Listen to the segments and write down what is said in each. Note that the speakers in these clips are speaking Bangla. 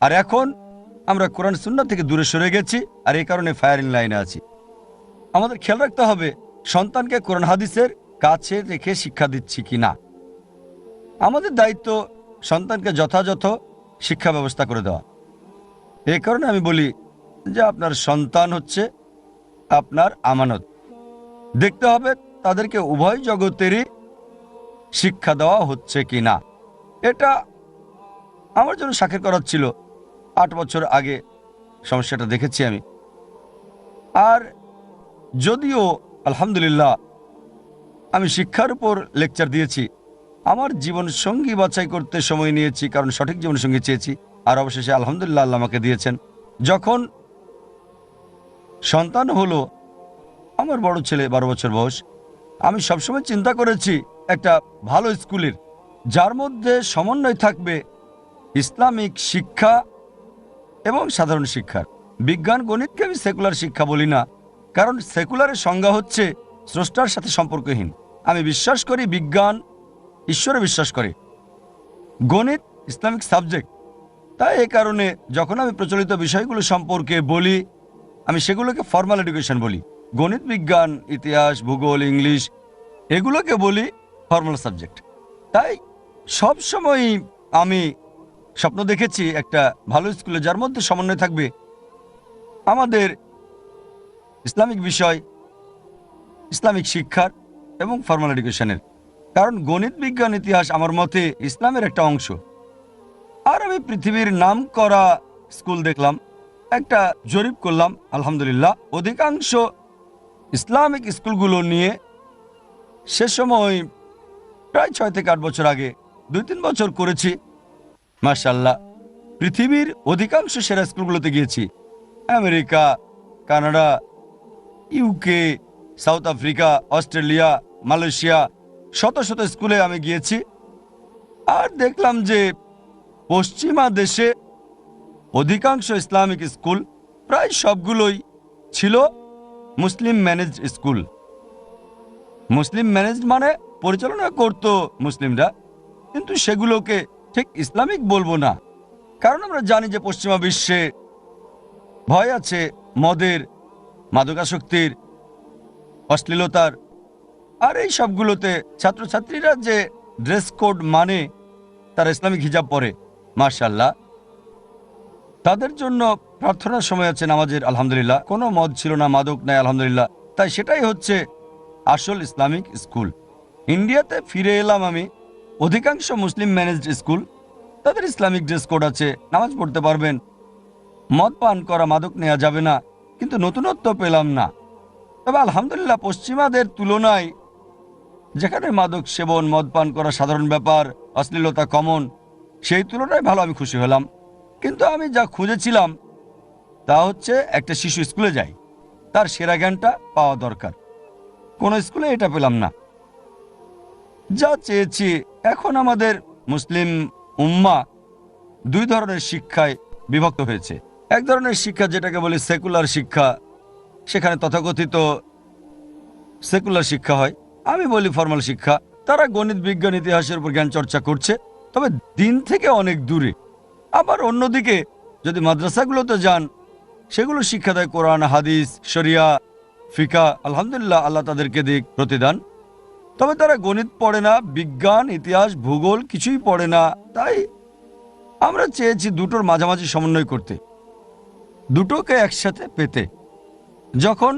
আর এখন আমরা কোরআন সুন্নাহ থেকে দূরে সরে গেছি, আর এই কারণে ফায়ারিং লাইনে আছি। আমাদের খেয়াল রাখতে হবে সন্তানকে কোরআন হাদিসের কাছে রেখে শিক্ষা দিচ্ছি কিনা। আমাদের দায়িত্ব সন্তানকে যথাযথ শিক্ষা ব্যবস্থা করে দেওয়া। এই কারণে আমি বলি যে আপনার সন্তান হচ্ছে আপনার আমানত। দেখতে হবে তাদেরকে উভয় জগতেরই শিক্ষা দেওয়া হচ্ছে কিনা। এটা আমার জন্য সাক্ষী করার ছিল। 8 বছর আগে সমস্যাটা দেখেছি আমি। আর যদিও আলহামদুলিল্লাহ আমি শিক্ষার উপর লেকচার দিয়েছি, আমার জীবন সঙ্গী বাছাই করতে সময় নিয়েছি, কারণ সঠিক জীবন সঙ্গী চেয়েছি। আর অবশেষে আলহামদুলিল্লাহ আল্লাহ আমাকে দিয়েছেন। যখন সন্তান হলো, আমার বড় ছেলে 12 বছর বয়স, আমি সবসময় চিন্তা করেছি একটা ভালো স্কুলের যার মধ্যে সমন্বয় থাকবে ইসলামিক শিক্ষা এবং সাধারণ শিক্ষার। বিজ্ঞান গণিতকে আমি সেকুলার শিক্ষা বলি না, কারণ সেকুলারের সংজ্ঞা হচ্ছে স্রষ্টার সাথে সম্পর্কহীন। আমি বিশ্বাস করি বিজ্ঞান ঈশ্বরে বিশ্বাস করে, গণিত ইসলামিক সাবজেক্ট। তাই এই কারণে যখন আমি প্রচলিত বিষয়গুলো সম্পর্কে বলি, আমি সেগুলোকে ফর্মাল এডুকেশন বলি। গণিত, বিজ্ঞান, ইতিহাস, ভূগোল, ইংলিশ এগুলোকে বলি ফর্মাল সাবজেক্ট। তাই সব সময় আমি স্বপ্ন দেখেছি একটা ভালো স্কুলে যার মধ্যে সমন্বয় থাকবে আমাদের ইসলামিক বিষয়, ইসলামিক শিক্ষার এবং ফর্মাল এডুকেশনের। কারণ গণিত, বিজ্ঞান, ইতিহাস আমার মতে ইসলামের একটা অংশ। আর আমি পৃথিবীর নাম করা স্কুল দেখলাম, একটা জরিপ করলাম, আলহামদুলিল্লাহ অধিকাংশ ইসলামিক স্কুলগুলো নিয়ে সে সময় প্রায় 6 থেকে 8 বছর আগে 2-3 বছর করেছি। মাশাআল্লাহ, পৃথিবীর অধিকাংশ সেরা স্কুলগুলোতে গিয়েছি। America, Canada, UK, south Africa, Australia, Malaysia, শত শত স্কুলে আমি গিয়েছি। আর দেখলাম যে পশ্চিমা দেশে অধিকাংশ ইসলামিক স্কুল প্রায় সবগুলোই ছিল মুসলিম ম্যানেজড স্কুল। মুসলিম ম্যানেজড মানে পরিচালনা করত মুসলিমরা, কিন্তু সেগুলোকে ঠিক ইসলামিক বলবো না, কারণ আমরা জানি যে পশ্চিমা বিশ্বে ভয় আছে মদের, মাদকাসক্তির, অশ্লীলতার। আর এই সবগুলোতে ছাত্রছাত্রীরা যে ড্রেস কোড মানে তারা ইসলামিক হিজাব পরে, মাশাআল্লাহ তাদের জন্য প্রার্থনার সময় আছে নামাজের, আলহামদুলিল্লাহ কোনো মদ ছিল না, মাদক নাই, আলহামদুলিল্লাহ। তাই সেটাই হচ্ছে আসল ইসলামিক স্কুল। ইন্ডিয়াতে ফিরে এলাম আমি, অধিকাংশ মুসলিম ম্যানেজড স্কুল, তাদের ইসলামিক ড্রেস কোড আছে, নামাজ পড়তে পারবেন, মদ পান করা, মাদক নেওয়া যাবে না, কিন্তু নতুনত্ব পেলাম না। তবে আলহামদুলিল্লাহ পশ্চিমাদের তুলনায় যেখানে মাদক সেবন, মদ পান করা সাধারণ ব্যাপার, অশ্লীলতা কমন, সেই তুলনায় ভালো, আমি খুশি হলাম। কিন্তু আমি যা খুঁজেছিলাম তা হচ্ছে একটা শিশু স্কুলে যায়, তার সেরা জ্ঞানটা পাওয়া দরকার। কোন স্কুলে এটা পেলাম না। যা চেয়েছি, এখন আমাদের মুসলিম উম্মাহ 2 ধরনের শিক্ষায় বিভক্ত হয়েছে। এক ধরনের শিক্ষা যেটাকে বলি সেকুলার শিক্ষা, সেখানে তথাকথিত সেকুলার শিক্ষা হয়, আমি বলি ফর্মাল শিক্ষা। তারা গণিত, বিজ্ঞান, ইতিহাসের উপর জ্ঞান চর্চা করছে, তবে দিন থেকে অনেক দূরে। আবার অন্যদিকে যদি মাদ্রাসাগুলোতে যান, সেগুলো শিক্ষা দেয় কোরআন, হাদিস, শরিয়া, ফিকা, আলহামদুলিল্লাহ আল্লাহ তাদেরকে দিক প্রতিদান। তবে তারা গণিত পড়ে না, বিজ্ঞান, ইতিহাস, ভূগোল কিছুই পড়ে না। তাই আমরা চেয়েছি দুটোর মাঝামাঝি সমন্বয় করতে, দুটোকে একসাথে পেতে। যখন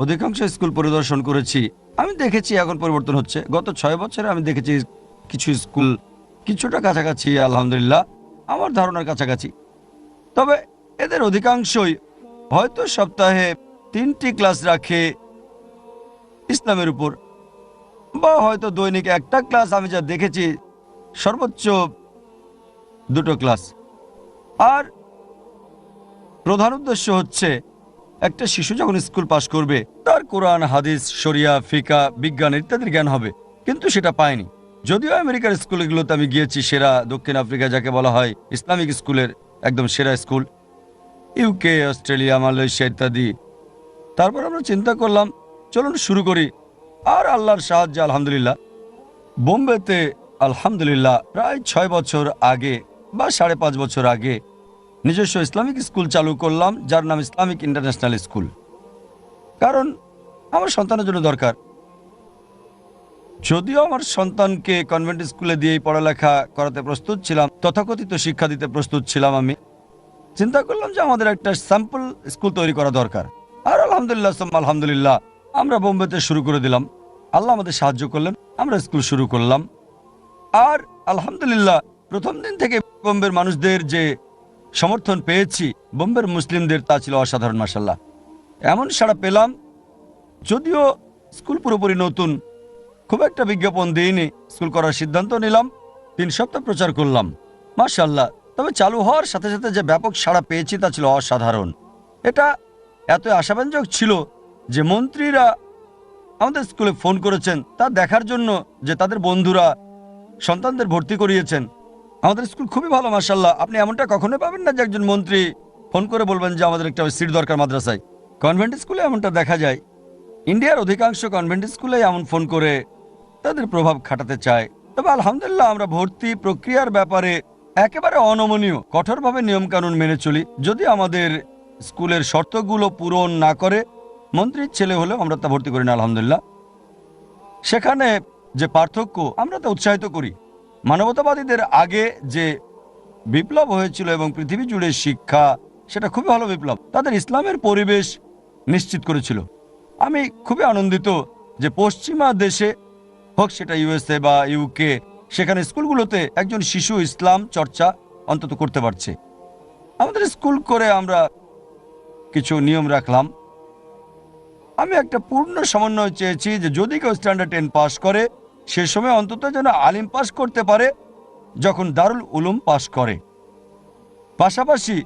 অধিকাংশ স্কুল পরিদর্শন করেছি, আমি দেখেছি এখন পরিবর্তন হচ্ছে। গত 6 বছরে আমি দেখেছি কিছু স্কুল কিছুটা কাছাকাছি, আলহামদুলিল্লাহ আমার ধারণার কাছাকাছি। তবে এদের অধিকাংশই হয়তো সপ্তাহে 3টি ক্লাস রাখে ইসলামের উপর, বা হয়তো দৈনিক একটা ক্লাস, আমি যা দেখেছি সর্বোচ্চ 2টো ক্লাস। আর প্রধান উদ্দেশ্য হচ্ছে একটা শিশু যখন স্কুল পাশ করবে তার কোরআন, হাদিস, শরিয়া, ফিকা, বিজ্ঞান ইত্যাদির জ্ঞান হবে, কিন্তু সেটা পায়নি। যদিও আমেরিকার স্কুলগুলোতে আমি গিয়েছি, সেরা, দক্ষিণ আফ্রিকা যাকে বলা হয় ইসলামিক স্কুলের একদম সেরা স্কুল, ইউকে, অস্ট্রেলিয়া, মালয়েশিয়া ইত্যাদি। তারপর আমরা চিন্তা করলাম চলুন শুরু করি। আর আল্লাহর সাহায্যে আলহামদুলিল্লাহ বোম্বেতে আলহামদুলিল্লাহ প্রায় 6 বছর আগে বা 5.5 বছর আগে নিজস্ব ইসলামিক স্কুল চালু করলাম, যার নাম ইসলামিক ইন্টারন্যাশনাল স্কুল। কারণ আমার সন্তানের জন্য দরকার। যদিও আমার সন্তানকে কনভেন্ট স্কুলে দিয়েই পড়ালেখা করাতে প্রস্তুত ছিলাম, তথাকথিত শিক্ষা দিতে প্রস্তুত ছিলাম, আমি চিন্তা করলাম যে আমাদের একটা স্যাম্পল স্কুল তৈরি করা দরকার। আর আলহামদুলিল্লাহ আলহামদুলিল্লাহ আমরা বোম্বেতে শুরু করে দিলাম। আল্লাহ আমাদের সাহায্য করলেন, আমরা স্কুল শুরু করলাম। আর আলহামদুলিল্লাহ প্রথম দিন থেকে বোম্বের মানুষদের যে সমর্থন পেয়েছি, বোম্বের মুসলিমদের, তা ছিল অসাধারণ। মাশাআল্লাহ, এমন সাড়া পেলাম। যদিও স্কুল পুরোপুরি নতুন, খুব একটা বিজ্ঞাপন দিইনি, স্কুল করার সিদ্ধান্ত নিলাম, 3 সপ্তাহ প্রচার করলাম, মাশাআল্লাহ। তবে চালু হওয়ার সাথে সাথে যে ব্যাপক সাড়া পেয়েছি তা ছিল অসাধারণ। এটা এত আশাব্যঞ্জক ছিল যে মন্ত্রীরা আমাদের স্কুলে ফোন করেছেন তা দেখার জন্য যে তাদের বন্ধুরা সন্তানদের ভর্তি করিয়েছেন। আমাদের স্কুল খুবই ভালো, মাশাআল্লাহ। আপনি এমনটা কখনোই পাবেন না যে একজন মন্ত্রী ফোন করে বলবেন যে আমাদের একটা সিট দরকার মাদ্রাসায়। কনভেন্ট স্কুলে এমনটা দেখা যায়। ইন্ডিয়ার অধিকাংশ কনভেন্ট স্কুলে এমন ফোন করে তাদের প্রভাব খাটাতে চায়। তবে আলহামদুলিল্লাহ আমরা ভর্তি প্রক্রিয়ার ব্যাপারে একেবারে অনমনীয়, কঠোরভাবে নিয়মকানুন মেনে চলি। যদি আমাদের স্কুলের শর্তগুলো পূরণ না করে, মন্ত্রীর ছেলে হলেও আমরা তা ভর্তি করি না, আলহামদুলিল্লাহ। সেখানে যে পার্থক্য, আমরা তা উৎসাহিত করি। মানবতাবাদীদের আগে যে বিপ্লব হয়েছিল এবং পৃথিবী জুড়ে শিক্ষা, সেটা খুবই ভালো বিপ্লব, তাদের ইসলামের পরিবেশ নিশ্চিত করেছিল। আমি খুবই আনন্দিত যে পশ্চিমা দেশে হোক, সেটা ইউএসএ বা ইউকে, সেখানে স্কুলগুলোতে একজন শিশু ইসলাম চর্চা অন্তত করতে পারছে। আমাদের স্কুল করে আমরা কিছু নিয়ম রাখলাম। আমি একটা পূর্ণ সমন্বয় চেয়েছি যে যদি কেউ স্ট্যান্ডার্ড 10 পাস করে, সে সময় অন্তত যেন আলিম পাস করতে পারে যখন দারুল উলুম পাস করে। পাশাপাশি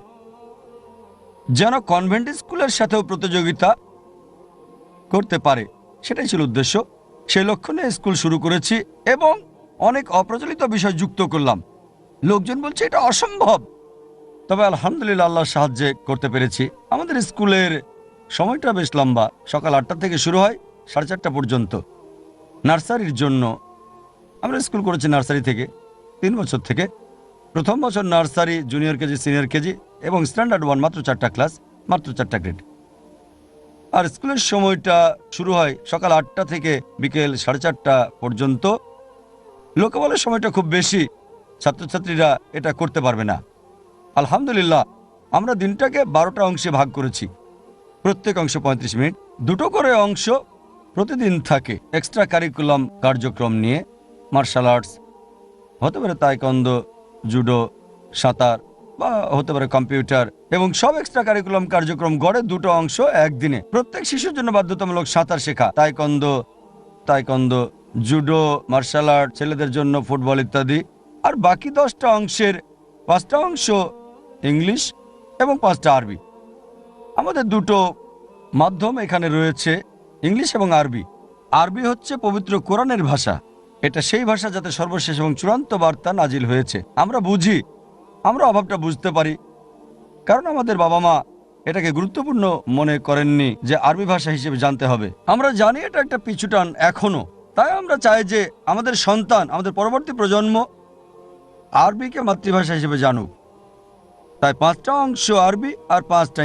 যেন কনভেন্ট স্কুলের সাথেও প্রতিযোগিতা করতে পারে, সেটাই ছিল উদ্দেশ্য। সেই লক্ষ্য নিয়ে স্কুল শুরু করেছি এবং অনেক অপ্রচলিত বিষয় যুক্ত করলাম। লোকজন বলছে এটা অসম্ভব, তবে আলহামদুলিল্লাহ আল্লাহর সাহায্যে করতে পেরেছি। আমাদের স্কুলের সময়টা বেশ লম্বা, সকাল 8টা থেকে শুরু হয় 4:30 পর্যন্ত। নার্সারির জন্য আমরা স্কুল করেছি নার্সারি থেকে 3 বছর থেকে। প্রথম বছর nursery, junior KG, senior KG এবং স্ট্যান্ডার্ড 1, মাত্র 4টা ক্লাস, মাত্র 4টা গ্রেড। আর স্কুলের সময়টা শুরু হয় সকাল 8টা থেকে বিকেল 4:30 পর্যন্ত। লোকে বলে সময়টা খুব বেশি, ছাত্রছাত্রীরা এটা করতে পারবে না। আলহামদুলিল্লাহ আমরা দিনটাকে 12টা অংশে ভাগ করেছি, প্রত্যেক অংশ 35 মিনিট, 2টো করে অংশ প্রতিদিন থাকে এক্সট্রা কারিকুলাম কার্যক্রম নিয়ে। মার্শাল আর্টস হতে পারে, তাইকোয়ান্দো, জুডো, সাঁতার, বা হতে পারে কম্পিউটার, এবং সব এক্সট্রা কারিকুলাম কার্যক্রম গড়ে 2টো অংশ একদিনে। প্রত্যেক শিশুর জন্য বাধ্যতামূলক সাঁতার শেখা, তাইকোয়ান্দো, জুডো, মার্শাল আর্ট, ছেলেদের জন্য ফুটবল ইত্যাদি। আর বাকি 10টা অংশের 5টা অংশ ইংলিশ এবং 5টা আরবি। আমাদের 2টো মাধ্যম এখানে রয়েছে, ইংলিশ এবং আরবি। আরবি হচ্ছে পবিত্র কোরআনের ভাষা। এটা সেই ভাষা যাতে সর্বশেষ এবং চূড়ান্ত বার্তা নাজিল হয়েছে। আমরা বুঝি, আমরা অভাবটা বুঝতে পারি, কারণ আমাদের বাবা মা এটাকে গুরুত্বপূর্ণ মনে করেননি যে আরবি ভাষা হিসেবে জানতে হবে। আমরা জানি এটা একটা পিছুটান এখনো, তাই আমরা চাই যে আমাদের সন্তান, আমাদের পরবর্তী প্রজন্ম আরবিকে মাতৃভাষা হিসেবে জানুক। তাই 5টা অংশ আরবি আর 5টা